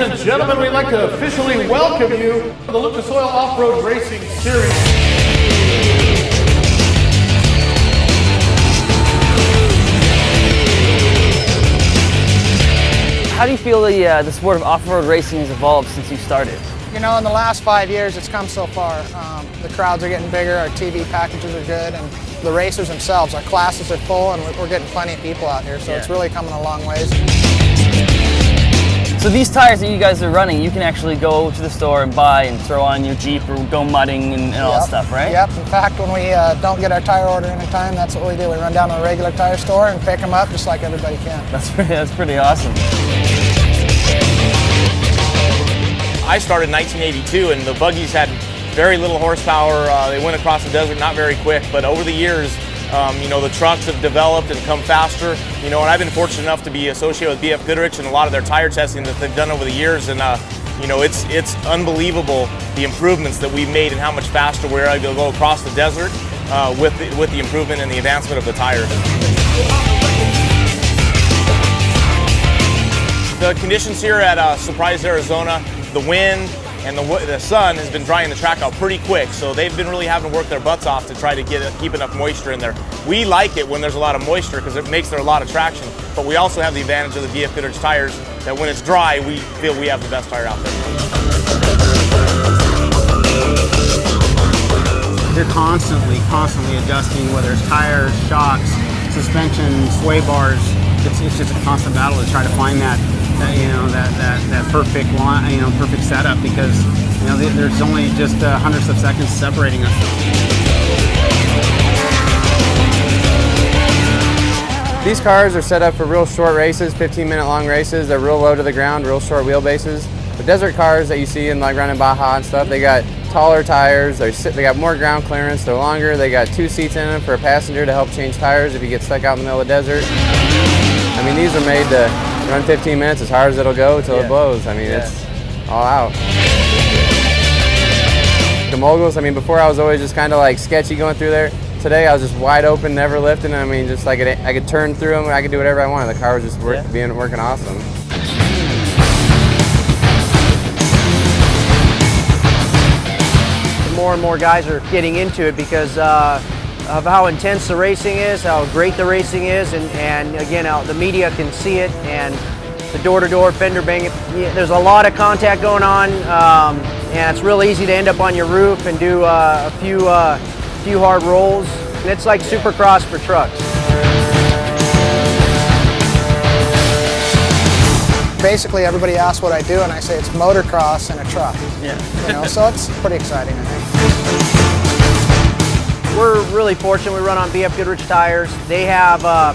Ladies and gentlemen, we'd like to officially welcome you to the Lucas Oil Off-Road Racing Series. How do you feel the sport of off-road racing has evolved since you started? You know, in the last 5 years, it's come so far. The crowds are getting bigger, our TV packages are good, and the racers themselves, our classes are full, and we're getting plenty of people out here, so it's really coming a long ways. So these tires that you guys are running, you can actually go to the store and buy and throw on your Jeep or go mudding and all that stuff, right? Yep. In fact, when we don't get our tire order in time, that's what we do. We run down to a regular tire store and pick them up just like everybody can. That's pretty awesome. I started in 1982 and the buggies had very little horsepower. They went across the desert not very quick, but over the years, you know, the trucks have developed and come faster. You know, and I've been fortunate enough to be associated with BF Goodrich and a lot of their tire testing that they've done over the years. And you know, it's unbelievable the improvements that we've made and how much faster we're able to go across the desert with the improvement and the advancement of the tires. The conditions here at Surprise, Arizona, the wind and the sun has been drying the track out pretty quick, so they've been really having to work their butts off to try to keep enough moisture in there. We like it when there's a lot of moisture because it makes there a lot of traction, but we also have the advantage of the BF Goodrich tires that when it's dry, we feel we have the best tire out there. They're constantly adjusting, whether it's tires, shocks, suspension, sway bars. It's just a constant battle to try to find that perfect line, perfect setup, because there's only just hundreds of seconds separating us. These cars are set up for real short races, 15-minute long races. They're real low to the ground, real short wheelbases. The desert cars that you see in like running Baja and stuff, they got taller tires. They got more ground clearance. They're longer. They got 2 seats in them for a passenger to help change tires if you get stuck out in the middle of the desert. I mean, these are made to run 15 minutes as hard as it'll go until it blows. I mean, it's all out. The moguls, I mean, before I was always just kind of like sketchy going through there. Today I was just wide open, never lifting. I mean, just like I could turn through them, I could do whatever I wanted. The car was just working awesome. More and more guys are getting into it because of how intense the racing is, how great the racing is, and again, the media can see it, and the door-to-door fender banging. There's a lot of contact going on, and it's real easy to end up on your roof and do a few hard rolls. And it's like Supercross for trucks. Basically, everybody asks what I do, and I say it's motocross in a truck. So it's pretty exciting, I think. We're really fortunate. We run on BF Goodrich tires. They have a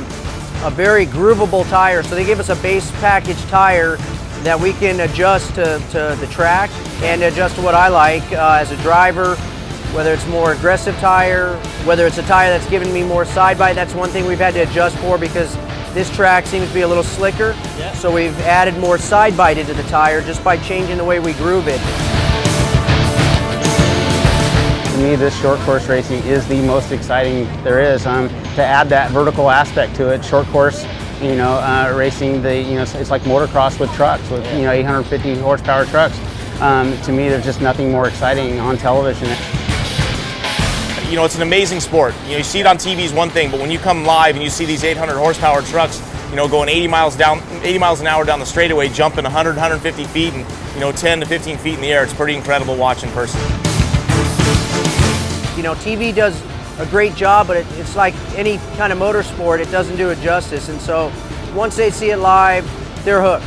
very groovable tire, so they give us a base package tire that we can adjust to the track and adjust to what I like as a driver, whether it's more aggressive tire, whether it's a tire that's giving me more side bite. That's one thing we've had to adjust for because this track seems to be a little slicker, so we've added more side bite into the tire just by changing the way we groove it. To me, this short course racing is the most exciting there is. To add that vertical aspect to it, short course, racing, it's like motocross with trucks, with 850 horsepower trucks. To me, there's just nothing more exciting on television. You know, it's an amazing sport. You see it on TV is one thing, but when you come live and you see these 800 horsepower trucks, going 80 miles an hour down the straightaway, jumping 100, 150 feet, and 10 to 15 feet in the air, it's pretty incredible watching in person. TV does a great job, but it's like any kind of motorsport, it doesn't do it justice. And so once they see it live, they're hooked.